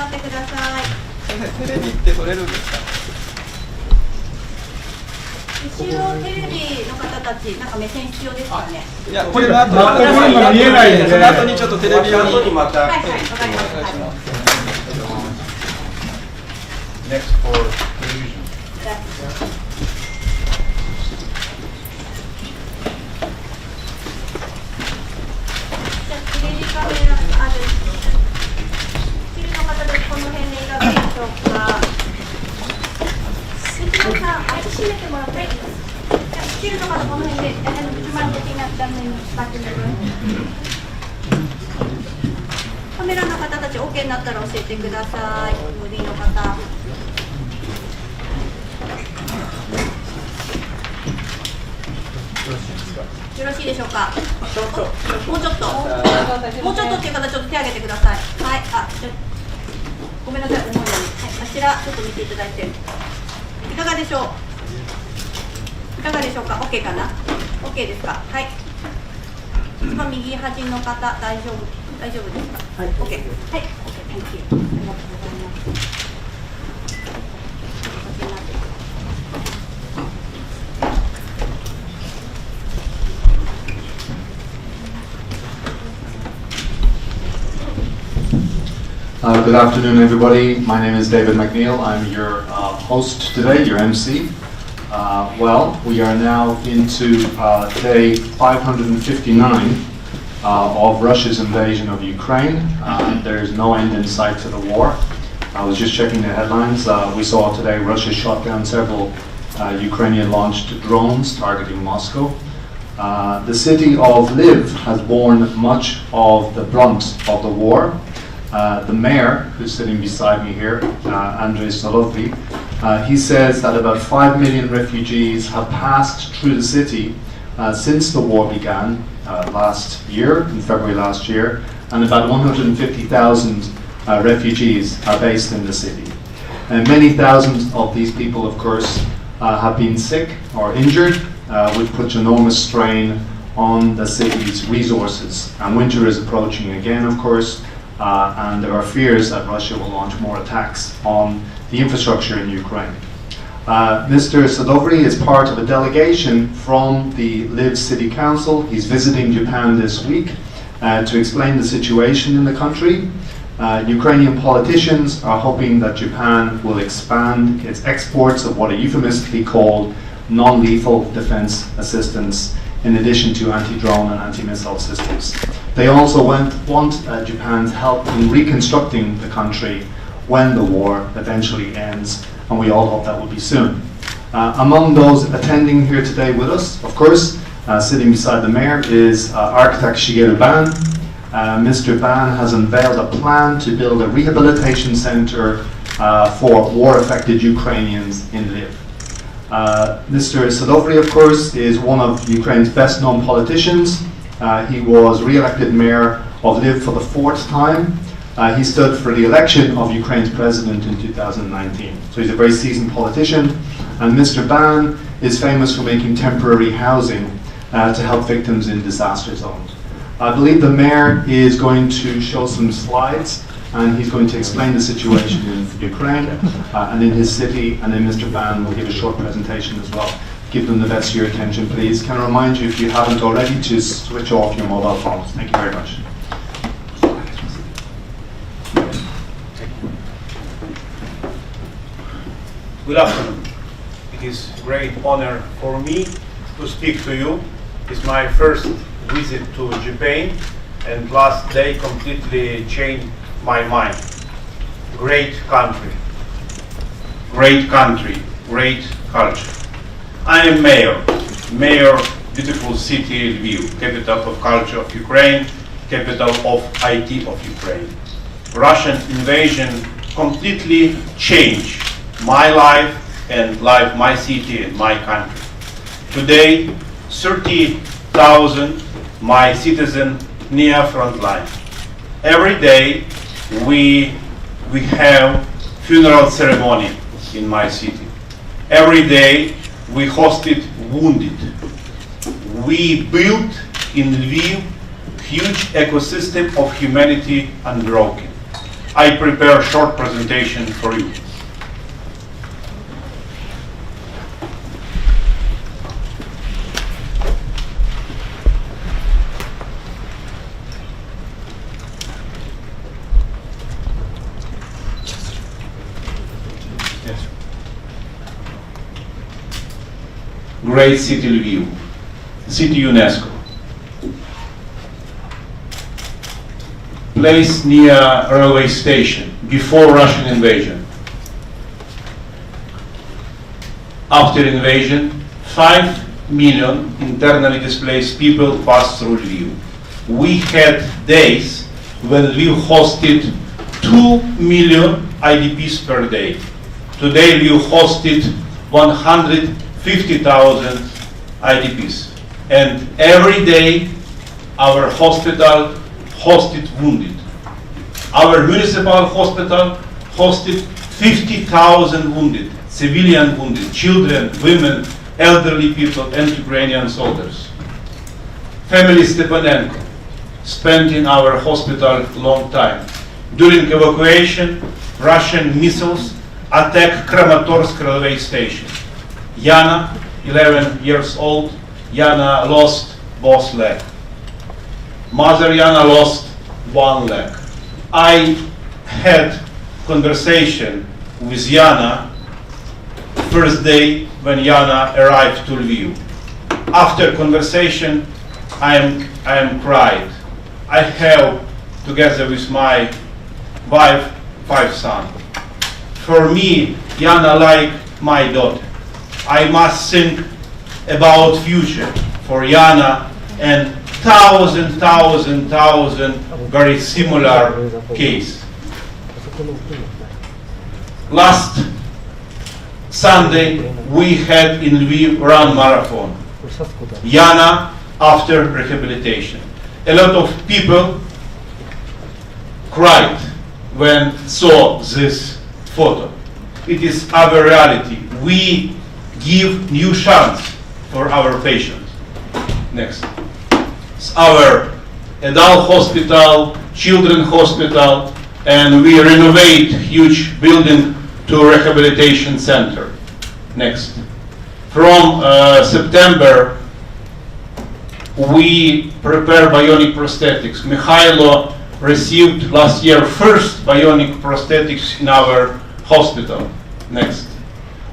なってください。テレビって撮れるんですか？後ろテレビの方たち、なんか目線必要ですかね。いや、これの後見えないんで、その後にちょっとテレビ用にまた。はいはい、わかりました。Next for television. じゃあテレビカメラある。テレビの方でこの辺でいかがでしょうか。さん、閉めてもらっていいですか。スチールの方この辺で、カメラの方たち OK になったら教えてください。ボディの方。よろしいでしょうか。もうちょっとっていう方ちょっと手を挙げてください。はい、ごめんなさい、思うように。はい、あちらちょっと見ていただいて。いかがでしょう。いかがでしょうか。 OK かな。 OK ですか。はい。一番右端の方、大丈夫ですか。はい。OK。はい。OK。Thank you。ありがとうございます。Good afternoon, everybody. My name is David McNeil. I'm your host today, your MC. Well, we are now into day 559 of Russia's invasion of Ukraine. There is no end in sight to the war. I was just checking the headlines. We saw today Russia shot down several Ukrainian-launched drones targeting Moscow. The city of Lviv has borne much of the brunt of the war. The mayor, who's sitting beside me here, Andrei Solovy, he says that about 5 million refugees have passed through the city since the war began last year, in February last year, and about 150,000 refugees are based in the city. And many thousands of these people, of course, have been sick or injured, which puts enormous strain on the city's resources. And winter is approaching again, of course, and there are fears that Russia will launch more attacks on the infrastructure in Ukraine. Mr. Sadovry is part of a delegation from the Lviv City Council. He's visiting Japan this week to explain the situation in the country. Ukrainian politicians are hoping that Japan will expand its exports of what are euphemistically called non-lethal defense assistance, in addition to anti-drone and anti-missile systems. They also want Japan's help in reconstructing the country when the war eventually ends, and we all hope that will be soon. Among those attending here today with us, of course, sitting beside the mayor is architect Shigeru Ban. Mr. Ban has unveiled a plan to build a rehabilitation center for war-affected Ukrainians in Lviv. Mr. Sadovry, of course, is one of Ukraine's best-known politicians. He was re-elected mayor of Lviv for the 4th time. He stood for the election of Ukraine's president in 2019. So he's a very seasoned politician. And Mr. Ban is famous for making temporary housing to help victims in disaster zones. I believe the mayor is going to show some slides, and he's going to explain the situation in Ukraine and in his city, and then Mr. Ban will give a short presentation as well. Give them the best of your attention, please. Can I remind you, if you haven't already, to switch off your mobile phones. Thank you very much. Good afternoon. It is a great honor for me to speak to you. It's my first visit to Japan, and last day completely changed my mind. Great country, great culture. I am mayor, beautiful city Lviv, capital of culture of Ukraine, capital of IT of Ukraine. Russian invasion completely changed my life and life, my city and my country. Today, 30,000 my citizens near front line. Every day we have funeral ceremony in my city. Every day we hosted wounded. We built in Lviv huge ecosystem of humanity unbroken. I prepare a short presentation for you. Great city Lviv, city UNESCO. Place near railway station before Russian invasion. After invasion, 5 million internally displaced people passed through Lviv. We had days when Lviv hosted 2 million IDPs per day. Today Lviv hosted 150,000 IDPs. And every day our hospital hosted wounded. Our municipal hospital hosted 50,000 wounded, civilian wounded, children, women, elderly people, and Ukrainian soldiers. Family Stepanenko spent in our hospital long time. During evacuation, Russian missiles attacked Kramatorsk railway station. Yana, 11 years old, Yana lost both legs. Mother Yana lost one leg. I had conversation with Yana first day when Yana arrived to Lviv. After conversation, I am cried. I have, together with my wife, 5 sons. For me, Yana like my daughter. I must think about future for Yana and thousand very similar case. Last Sunday we had in Lviv run marathon. Yana after rehabilitation. A lot of people cried when saw this photo. It is our reality. We give new chance for our patients. Next. It's our adult hospital, children hospital, and we renovate huge building to rehabilitation center. Next. From September, we prepare bionic prosthetics. Mikhailo received last year first bionic prosthetics in our hospital. Next.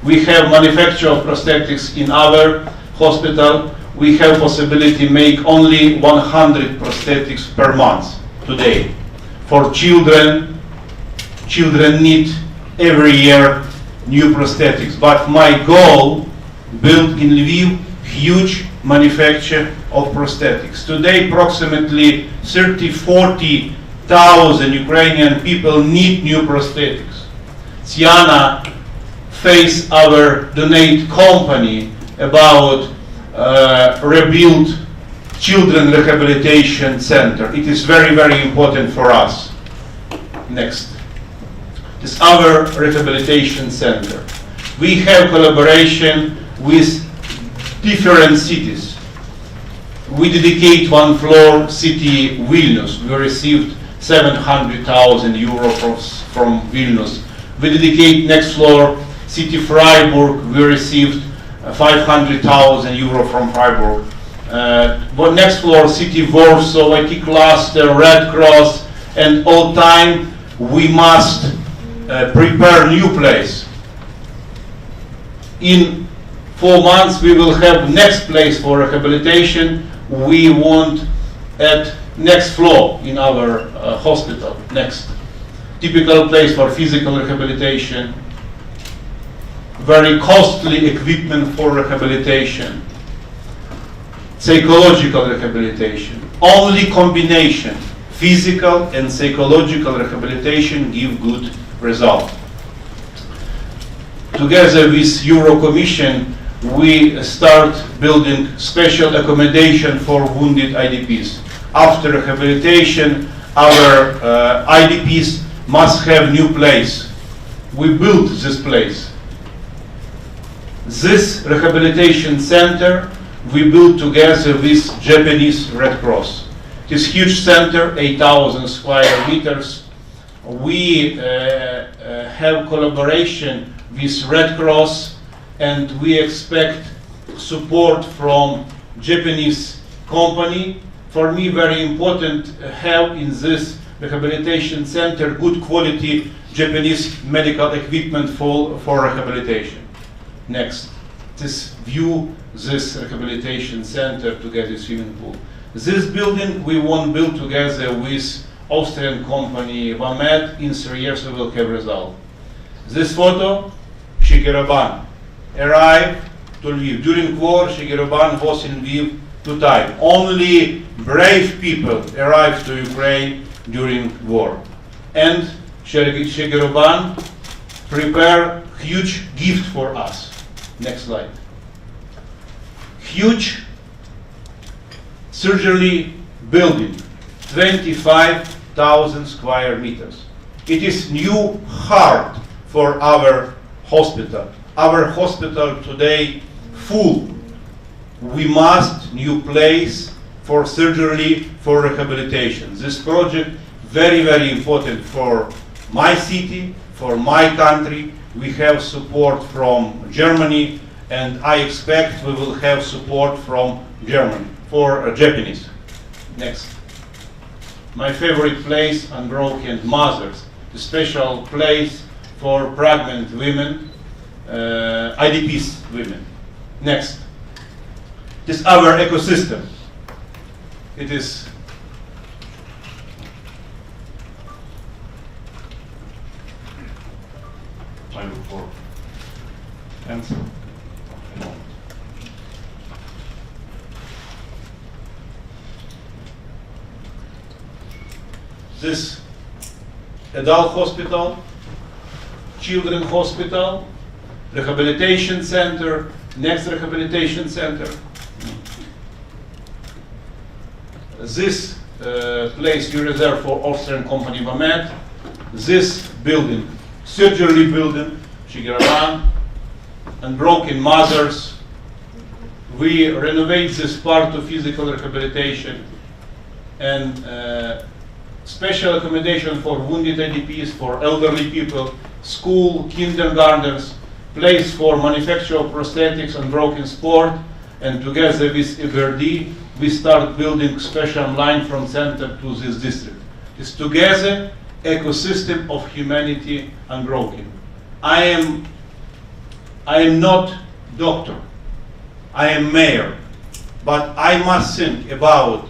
We have manufacture of prosthetics in our hospital. We have possibility make only 100 prosthetics per month today. For children need every year new prosthetics. But my goal, build in Lviv huge manufacture of prosthetics. Today approximately 30-40,000 Ukrainian people need new prosthetics. Yana face our donate company about rebuild children rehabilitation center. It is very important for us. Next. This is our rehabilitation center. We have collaboration with different cities. We dedicate one floor city Vilnius. We received 700,000 euros from Vilnius. We dedicate next floor city Freiburg. We received 500,000 euro from Freiburg. But next floor city Warsaw, IT cluster, Red Cross, and all time we must prepare new place. In 4 months we will have next place for rehabilitation. We want at next floor in our hospital. Next. Typical place for physical rehabilitation. Very costly equipment for rehabilitation. Psychological rehabilitation. Only combination, physical and psychological rehabilitation give good result. Together with Euro Commission, we start building special accommodation for wounded IDPs. After rehabilitation, our IDPs must have new place. We built this place. This rehabilitation center we built together with Japanese Red Cross. This huge center, 8,000 square meters, we have collaboration with Red Cross, and we expect support from Japanese company. For me, very important have in this rehabilitation center good quality Japanese medical equipment for rehabilitation. Next, this view, this rehabilitation center together with swimming pool. This building we want build together with Austrian company Vamed. In 3 years we will have result. This photo, Shigeru Ban arrived to Lviv. During war, Shigeru Ban was in Lviv 2 times. Only brave people arrived to Ukraine during war. And Shigeru Ban prepared huge gift for us. Next slide. Huge surgery building, 25,000 square meters. It is new heart for our hospital. Our hospital today full. We must new place for surgery, for rehabilitation. This project very, very important for my city, for my country. We have support from Germany, and I expect we will have support from Germany for Japanese. Next. My favorite place, Unbroken Mothers, a special place for pregnant women, IDPs women. Next. This our ecosystem. It is I look for answer. This adult hospital, children hospital, rehabilitation center, next rehabilitation center. This place we reserve for Austrian company Vamed. This building, surgery building, Shigeru Ban, and Broken Mothers. We renovate this part of physical rehabilitation and special accommodation for wounded IDPs, for elderly people, school, kindergartens, place for manufacture of prosthetics and broken sport, and together with EBRD, we start building special line from center to this district. It's together ecosystem of humanity unbroken. I am not doctor, I am mayor, but I must think about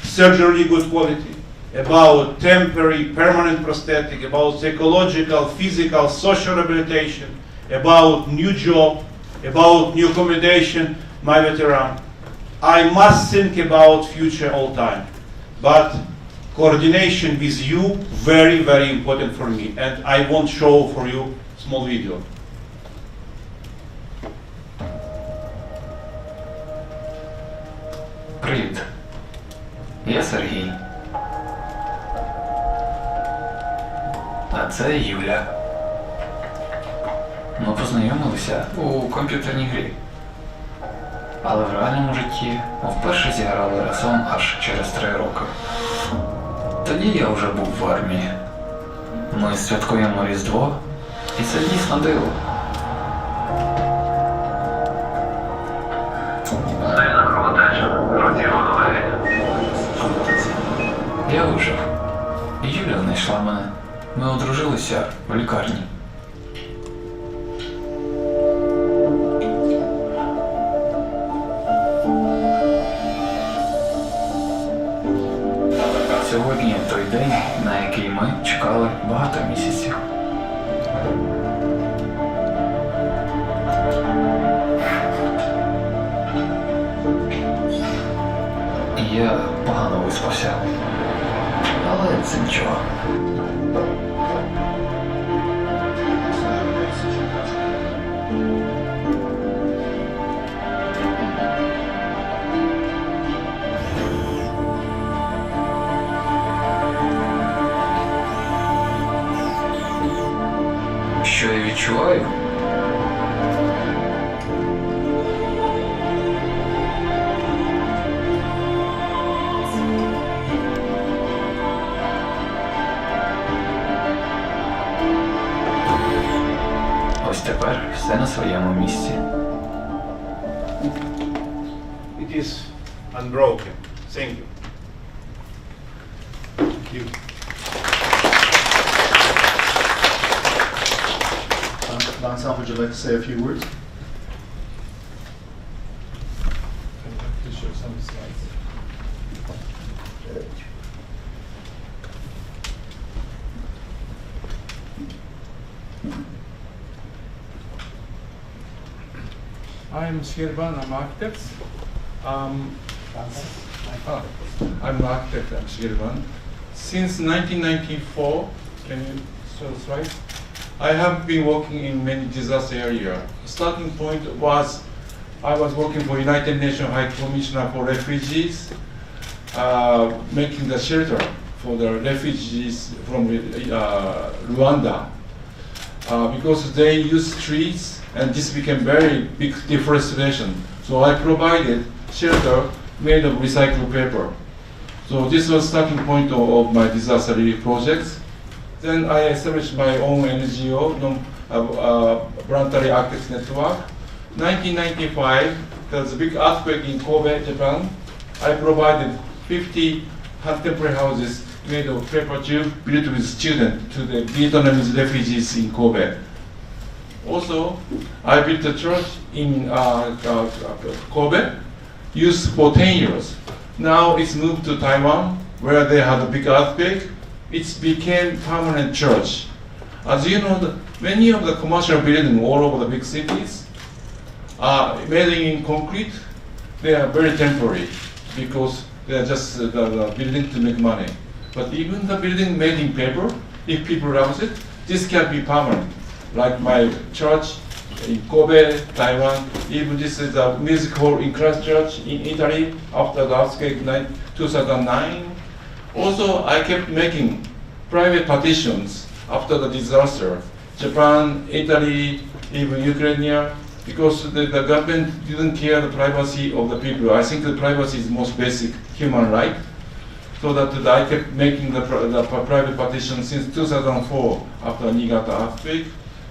surgery good quality, about temporary permanent prosthetic, about psychological, physical, social rehabilitation, about new job, about new accommodation, my veteran. I must think about future all time, but coordination with you very, very important for me, and I won't show for you small video. Привіт. Я Сергій. А це Юля. Ми познайомилися у комп'ютерній грі. Але в реальному житті вперше зіграли разом аж через 3 роки. Тоді я вже був в армії. Ми святкуємо Різдво, і це дійсно диво. Сильна кровотеча. Ротірувала легень. Я вижив. Юля знайшла мене. Ми одружилися в лікарні. Сьогодні той день, на який ми чекали багато місяців. Я погано виспався, але це нічого. Що я відчуваю? все на своєму місці. It is unbroken. Thank you. Thank you. Vincent, would you like to say a few words? I'd like to show some slides. I'm Shirban, I'm architect. I'm an architect, I'm Shirban. Since 1994, can you show the slide? I have been working in many disaster areas. Starting point was I was working for United Nations High Commissioner for Refugees, making the shelter for the refugees from Rwanda. Because they use trees and this became very big deforestation. So I provided shelter made of recycled paper. So this was starting point of my disaster relief projects. Then I established my own NGO, Voluntary Architects Network. 1995, there was a big earthquake in Kobe, Japan. I provided 50 temporary houses made of paper tube built with students to the Vietnamese refugees in Kobe. Also, I built a church in Kobe, used for 10 years. Now it's moved to Taiwan, where they had a big earthquake. It became permanent church. As you know, many of the commercial buildings all over the big cities are made in concrete. They are very temporary because they are just the building to make money. But even the building made in paper, if people love it, this can be permanent. Like my church in Kobe, Taiwan, even this is a music hall in Christchurch in Italy after the earthquake 2009. Also, I kept making private partitions after the disaster. Japan, Italy, even Ukraine, because the government didn't care the privacy of the people. I think the privacy is the most basic human right. So that I kept making the private partition since 2004 after Niigata earthquake.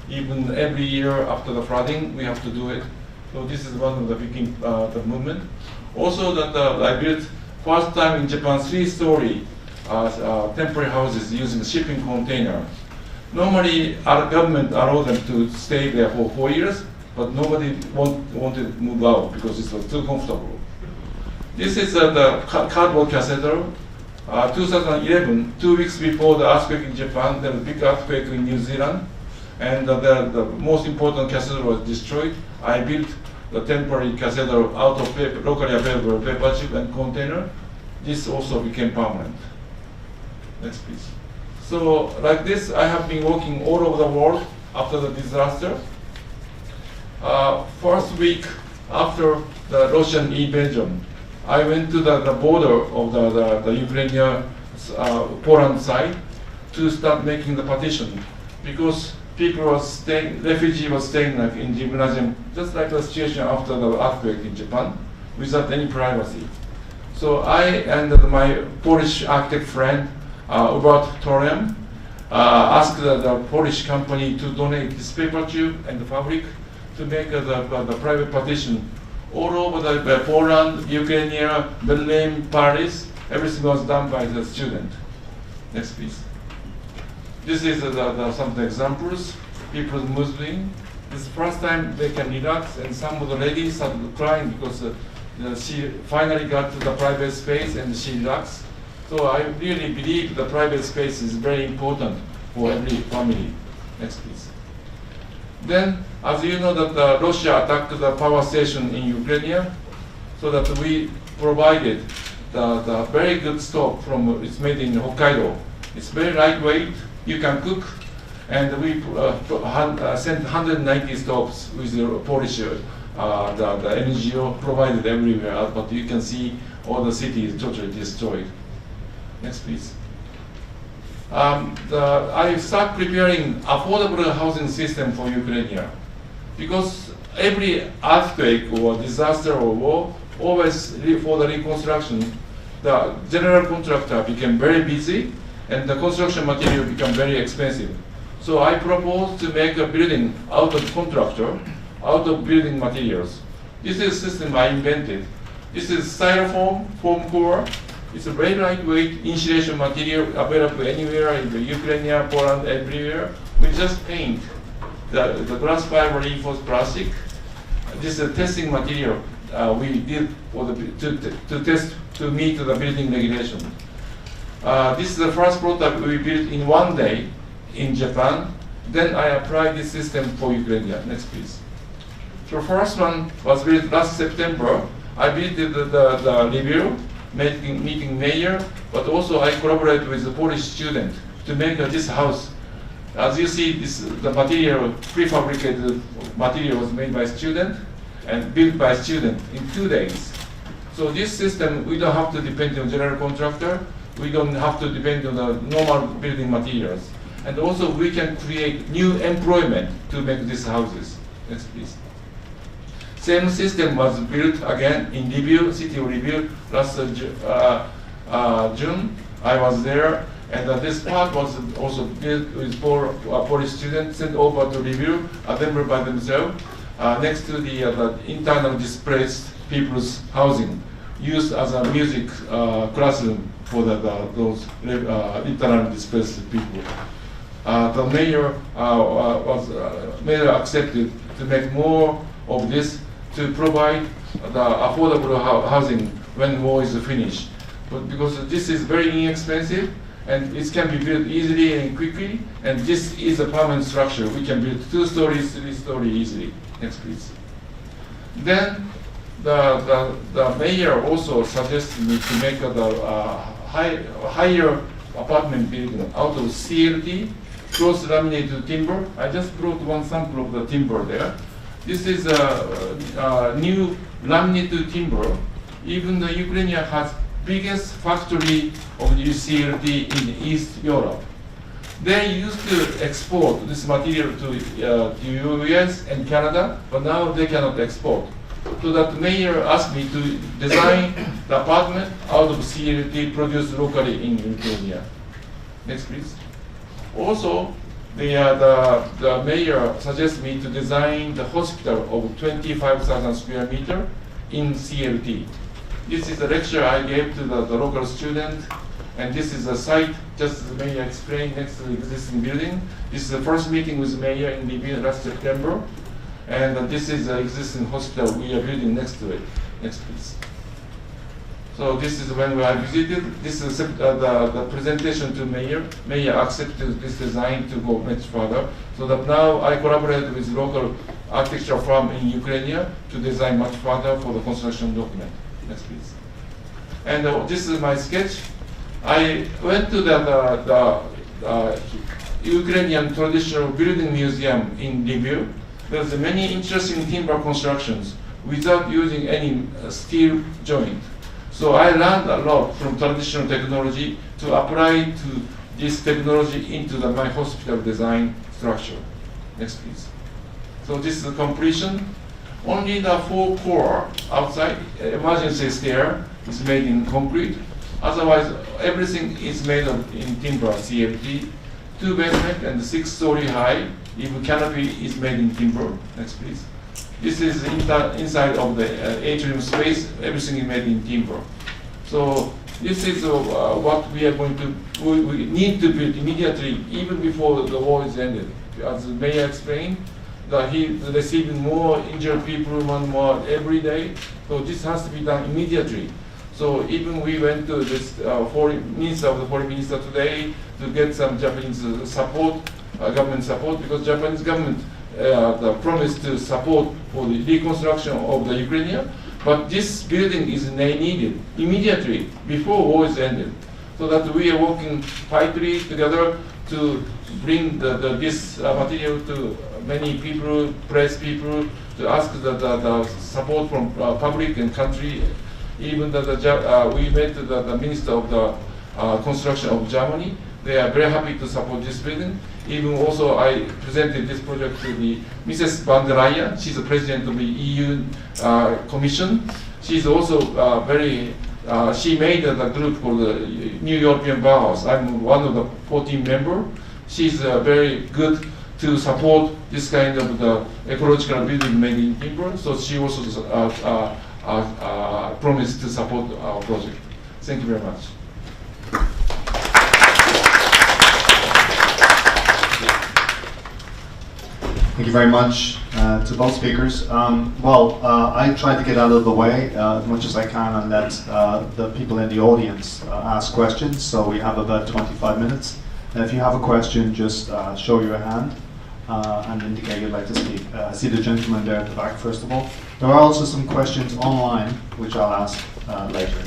Even every year after the flooding, we have to do it. So this is one of the big the movement. Also, that I built first time in Japan 3-story temporary houses using a shipping container. Normally, our government allowed them to stay there for 4 years, but nobody wanted to move out because it was too comfortable. This is the cardboard cathedral. 2011, 2 weeks before the earthquake in Japan, there was a big earthquake in New Zealand, and the most important cathedral was destroyed. I built the temporary cathedral out of paper, locally available paper chip and container. This also became permanent. Next, please. So, like this, I have been working all over the world after the disaster. First week after the Russian invasion, I went to the border of the Ukrainian Poland side to start making the partition because people were staying, refugees were staying like in gymnasium, just like the situation after the earthquake in Japan, without any privacy. So I and my Polish architect friend, Robert Torem, asked the Polish company to donate this paper tube and the fabric to make the private partition all over the Poland, Ukraine, Berlin, Paris. Everything was done by the student. Next, please. This is some of the examples. People Muslim. This is the first time they can relax, and some of the ladies started crying because she finally got to the private space and she relaxed. So I really believe the private space is very important for every family. Next, please. Then, as you know, that Russia attacked the power station in Ukraine, so that we provided the very good stove from it's made in Hokkaido. It's very lightweight. You can cook, and we sent 190 stoves with the Polish the NGO provided everywhere. But you can see all the city is totally destroyed. Next, please. I start preparing affordable housing system for Ukraine because every earthquake or disaster or war, always for the reconstruction, the general contractor became very busy and the construction material became very expensive. So I propose to make a building out of contractor, out of building materials. This is a system I invented. This is styrofoam foam core. It's a very lightweight insulation material available anywhere in the Ukraine, Poland, everywhere. We just paint the glass fiber reinforced plastic. This is a testing material we did for to test to meet the building regulation. This is the first prototype we built in 1 day in Japan. Then I applied this system for Ukraine. Next please. So first one was built last September. I built the review, meeting mayor, but also I collaborated with the Polish student to make this house. As you see, the material, prefabricated material was made by student and built by student in 2 days. So this system, we don't have to depend on general contractor. We don't have to depend on the normal building materials. And also we can create new employment to make these houses. Next please. Same system was built again in Lviv, city of Lviv, last June. I was there, and this part was also built with 4 Polish students sent over to Lviv, assembled by themselves, next to the internal displaced people's housing, used as a music classroom for those internal displaced people. The mayor mayor accepted to make more of this to provide the affordable housing when war is finished. But because this is very inexpensive and it can be built easily and quickly, and this is a permanent structure. We can build 2 stories, 3 stories easily. Next please. Then the mayor also suggested me to make higher apartment building out of CLT, cross laminated timber. I just brought one sample of the timber there. This is a new laminated timber. Even the Ukraine has biggest factory of CLT in East Europe. They used to export this material to US and Canada, but now they cannot export. So that mayor asked me to design the apartment out of CLT produced locally in Ukraine. Next please. Also, the mayor suggested me to design the hospital of 25,000 square meter in CLT. This is a lecture I gave to the local student, and this is a site, just as the mayor explained, next to the existing building. This is the first meeting with the mayor in Lviv last September, and this is the existing hospital we are building next to it. Next please. So this is when we are visited. This is the presentation to mayor. Mayor accepted this design to go much further. So that now I collaborate with local architecture firm in Ukraine to design much further for the construction document. Next please. And this is my sketch. I went to the Ukrainian traditional building museum in Lviv. There's many interesting timber constructions without using any steel joint. So I learned a lot from traditional technology to apply to this technology into my hospital design structure. Next please. So this is the completion. Only the 4 core outside emergency stair is made in concrete. Otherwise, everything is made in timber, CLT. 2 basement and 6-story high. Even canopy is made in timber. Next please. This is inside of the atrium space. Everything is made in timber. So this is what we are going to, we need to build immediately, even before the war is ended. As the mayor explained, that he is receiving more injured people, more every day. So this has to be done immediately. So even we went to this minister of the foreign minister today to get some Japanese support, government support, because Japanese government promised to support for the reconstruction of the Ukraine, but this building is needed immediately before war is ended. So that we are working tightly together to bring this material to many people, press people, to ask the support from public and country. Even we met the minister of the construction of Germany. They are very happy to support this building. Even also, I presented this project to the Mrs. van der Leyen. She's the president of the EU Commission. She's also she made a group called the New European Bauhaus. I'm one of the 14 members. she's very good to support this kind of the ecological building made in timber. So she also promised to support our project. Thank you very much. Thank you very much to both speakers. I tried to get out of the way as much as I can and let the people in the audience ask questions. So we have about 25 minutes. And if you have a question, just show your hand and indicate you'd like to speak. I see the gentleman there at the back, first of all. There are also some questions online, which I'll ask later.